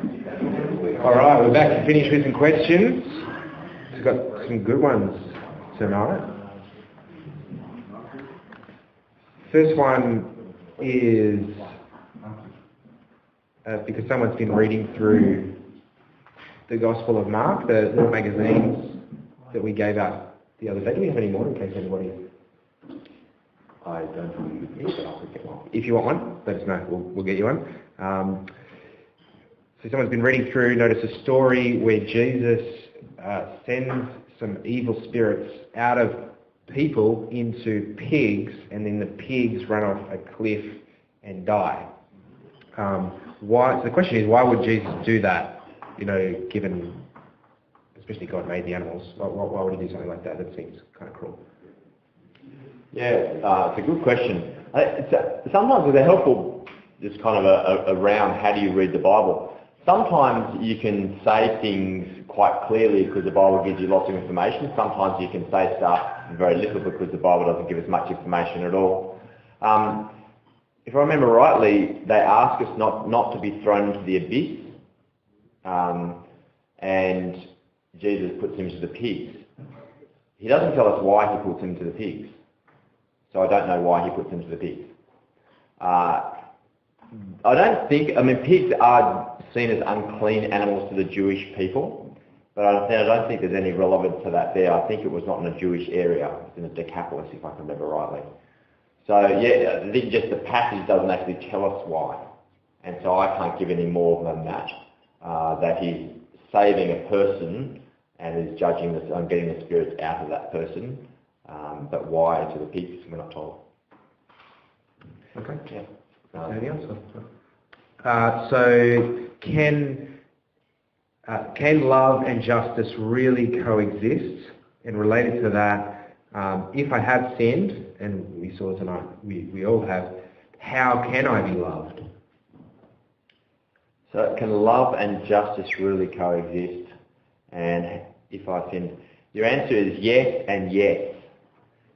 All right, we're back to finish with some questions. We've got some good ones tonight. First one is because someone's been reading through the Gospel of Mark, the little magazines that we gave out the other day. Do we have any more in case anybody... I don't know if I'll get one. If you want one, let us know. We'll get you one. So someone's been reading through, notice a story where Jesus sends some evil spirits out of people into pigs, and then the pigs run off a cliff and die. So the question is, why would Jesus do that? You know, given, especially God made the animals, why would he do something like that? That seems kind of cruel. Yeah, it's a good question. Sometimes they're helpful, just kind of around how do you read the Bible. Sometimes you can say things quite clearly because the Bible gives you lots of information. Sometimes you can say stuff very little because the Bible doesn't give us much information at all. If I remember rightly, they ask us not to be thrown into the abyss, and Jesus puts him into the pigs. He doesn't tell us why he puts him into the pigs, so I don't know why he puts him into the pigs. Pigs are seen as unclean animals to the Jewish people, but I don't think there's any relevance to that there. I think it was not in a Jewish area. It's in a Decapolis, if I can remember rightly. So yeah, I think just the passage doesn't actually tell us why, and so I can't give any more than that. That he's saving a person and is judging getting the spirits out of that person, but why into the pigs, we're not told. Okay. Yeah. Anything else? So can love and justice really coexist? And related to that, if I have sinned, and we saw tonight, we all have, how can I be loved? So can love and justice really coexist? And if I sinned, your answer is yes and yes,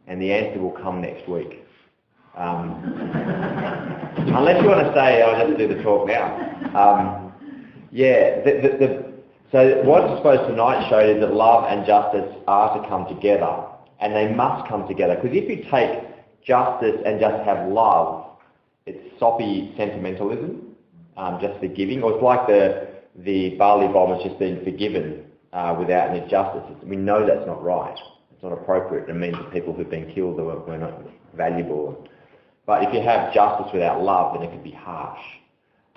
and the answer will come next week. Unless you want to say, I'll just do the talk now. So what I suppose tonight showed is that love and justice are to come together, and they must come together. Because if you take justice and just have love, it's soppy sentimentalism, just forgiving. Or it's like the Bali bomb has just been forgiven without any justice. We know that's not right. It's not appropriate. It means that people who've been killed were not valuable. But if you have justice without love, then it could be harsh.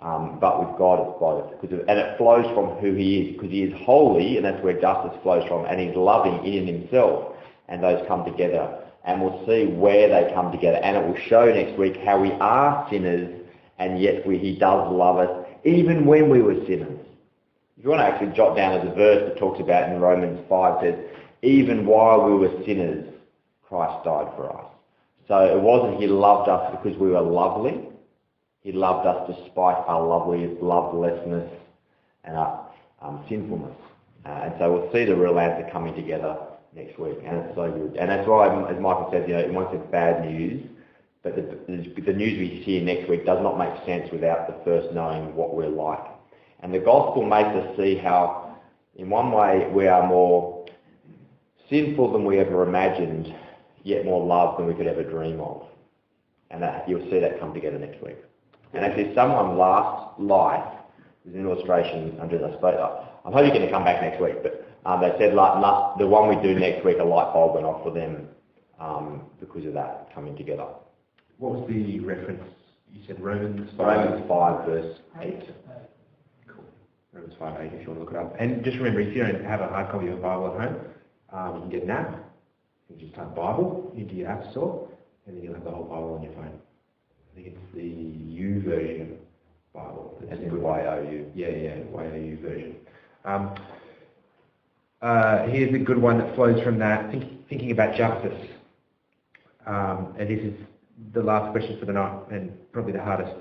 But with God, it's both. And it flows from who he is, because he is holy, and that's where justice flows from, and he's loving in himself, and those come together. And we'll see where they come together, and it will show next week how we are sinners, and yet he does love us, even when we were sinners. If you want to actually jot down as a verse that talks about in Romans 5, says, even while we were sinners, Christ died for us. So it wasn't he loved us because we were lovely. He loved us despite our lovelessness and our sinfulness. And so we'll see the real answer coming together next week. And it's so good. And that's why, as Michael said, it won't be bad news, but the news we hear next week does not make sense without the first knowing what we're like. And the gospel makes us see how, in one way, we are more sinful than we ever imagined, yet more loved than we could ever dream of. And you'll see that come together next week. And actually, someone last life, there's an illustration under this, but I'm hoping you're going to come back next week, but they said the one we do next week, a light bulb went off for them because of that coming together. What was the reference? You said Romans 5? Romans 5, verse 8. Cool. Romans 5, 8, if you want to look it up. And just remember, if you don't have a hard copy of the Bible at home, you can get an app. You just type Bible into your app store, and then you'll have the whole Bible on your phone. I think it's the U version Bible. As in YOU. Yeah, YOU version. Here's a good one that flows from that, thinking about justice. And this is the last question for the night, and probably the hardest.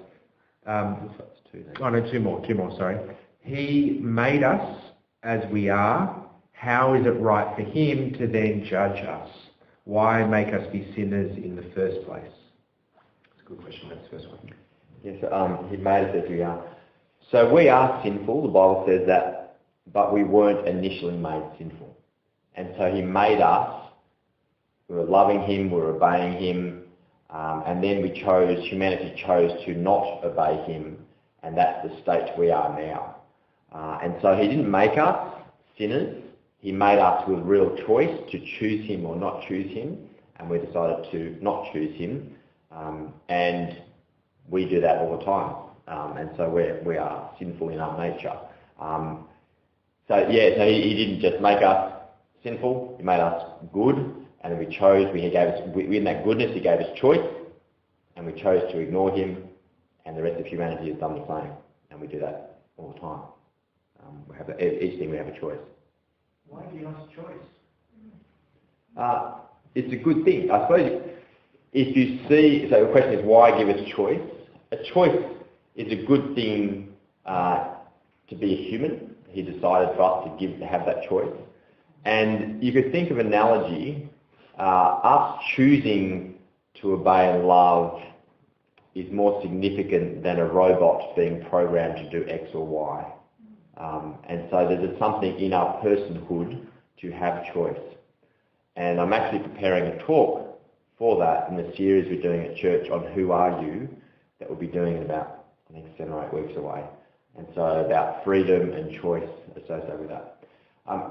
Two more, sorry. He made us as we are. How is it right for him to then judge us? Why make us be sinners in the first place? That's a good question. That's the first one. Yes, he made us as we are. So we are sinful, the Bible says that, but we weren't initially made sinful. And so he made us, we were loving him, we were obeying him, and then humanity chose to not obey him, and that's the state we are now. And so he didn't make us sinners, he made us with real choice to choose him or not choose him, and we decided to not choose him, and we do that all the time. And so we are sinful in our nature. So he didn't just make us sinful, he made us good, and then we chose, in that goodness he gave us choice, and we chose to ignore him, and the rest of humanity has done the same, and we do that all the time. Each thing we have a choice. Why give us choice? It's a good thing. I suppose if you see, so the question is why give us choice? A choice is a good thing to be a human. He decided for us to have that choice. And you could think of an analogy, us choosing to obey and love is more significant than a robot being programmed to do X or Y. And so there's something in our personhood to have choice. And I'm actually preparing a talk for that in the series we're doing at church on Who Are You, that we'll be doing in about, I think, 7 or 8 weeks away. And so about freedom and choice associated with that.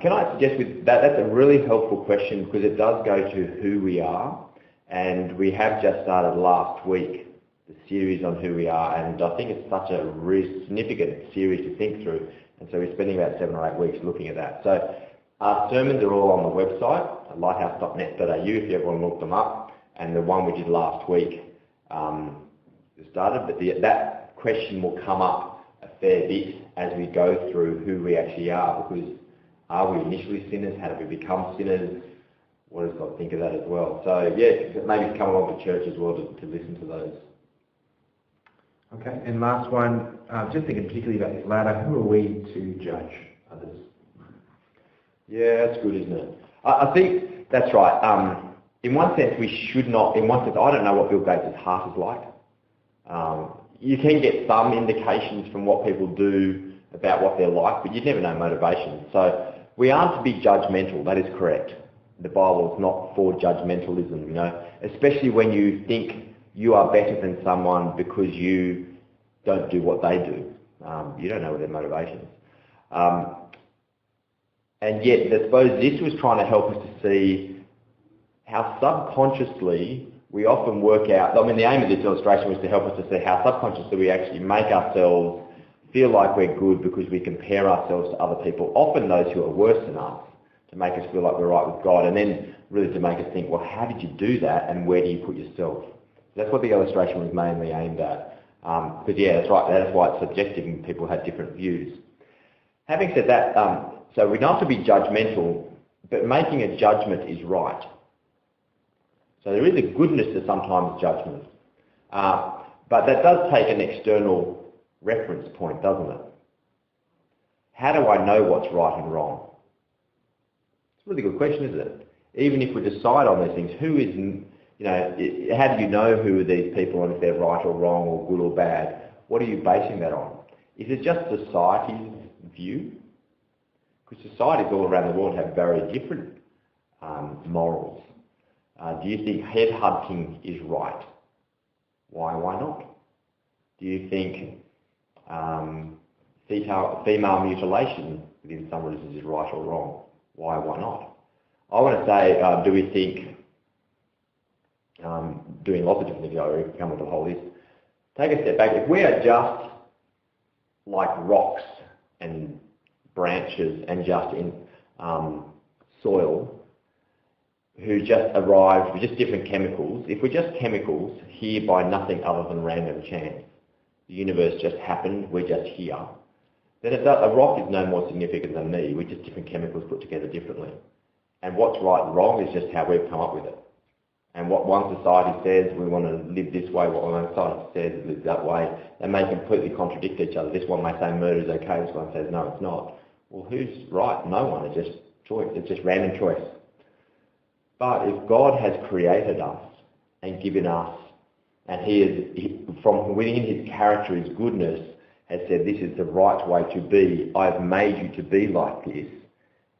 Can I suggest with that, that's a really helpful question because it does go to who we are. And we have just started last week the series on who we are, and I think it's such a really significant series to think through. And so we're spending about 7 or 8 weeks looking at that. So our sermons are all on the website, lighthouse.net.au, if you ever want to look them up. And the one we did last week started, but that question will come up a fair bit as we go through who we actually are, because are we initially sinners? How did we become sinners? What does God think of that as well? So yeah, maybe come along to church as well to listen to those. Okay, and last one, just thinking particularly about this ladder, who are we to judge others? Yeah, that's good, isn't it? I think that's right. In one sense, we should not, I don't know what Bill Gates' heart is like. You can get some indications from what people do about what they're like, but you'd never know motivation. So we aren't to be judgmental, that is correct. The Bible is not for judgmentalism, especially when you think you are better than someone because you don't do what they do. You don't know what their motivation is. And yet, I suppose this was trying to help us to see how subconsciously we often work out, the aim of this illustration was to help us to see how subconsciously we actually make ourselves feel like we're good because we compare ourselves to other people, often those who are worse than us, to make us feel like we're right with God, and then really to make us think, well, how did you do that, and where do you put yourself? That's what the illustration was mainly aimed at. Because yeah, that's right, that's why it's subjective and people had different views. Having said that, so we don't have to be judgmental, but making a judgment is right. So there is a goodness to sometimes judgment. But that does take an external reference point, doesn't it? How do I know what's right and wrong? It's a really good question, isn't it? Even if we decide on these things, who is, how do you know who are these people and if they're right or wrong or good or bad? What are you basing that on? Is it just society's view? Because societies all around the world have very different morals. Do you think headhunting is right? Why not? Do you think female mutilation within some religions is right or wrong? Why not? I want to say, do we think doing lots of different things, I come with a whole list. Take a step back. If we are just like rocks and branches and just in soil who just arrived with just different chemicals, if we're just chemicals here by nothing other than random chance, the universe just happened, we're just here, then a rock is no more significant than me. We're just different chemicals put together differently. And what's right and wrong is just how we've come up with it. And what one society says, we want to live this way, what one society says, live that way, they may completely contradict each other. This one may say murder is okay, this one says no, it's not. Well, who's right? No one. It's just choice. It's just random choice. But if God has created us and given us, and from within his character, his goodness, has said this is the right way to be, I've made you to be like this,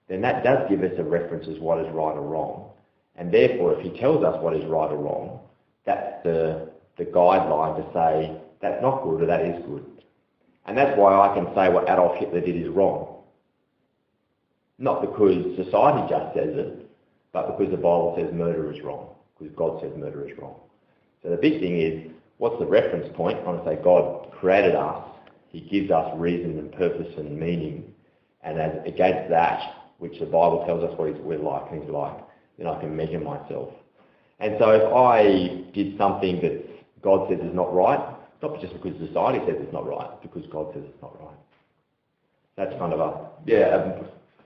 then that does give us a reference as what is right or wrong. And therefore, if he tells us what is right or wrong, that's the guideline to say that's not good or that is good. And that's why I can say what Adolf Hitler did is wrong. Not because society just says it, but because the Bible says murder is wrong, because God says murder is wrong. So the big thing is, what's the reference point? I want to say God created us, he gives us reason and purpose and meaning, and as against that, which the Bible tells us what we're like and he's like, then I can measure myself. And so if I did something that God says is not right, not just because society says it's not right, because God says it's not right. That's kind of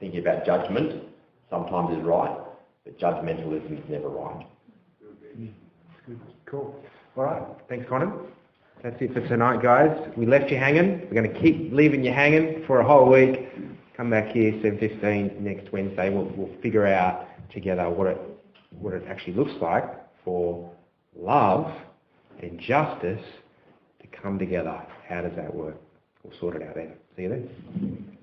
thinking about judgment sometimes is right, but judgmentalism is never right. Cool. All right. Thanks, Conan. That's it for tonight, guys. We left you hanging. We're going to keep leaving you hanging for a whole week. Come back here 7:15 next Wednesday. We'll figure out together what it actually looks like for love and justice to come together. How does that work? We'll sort it out then. See you then.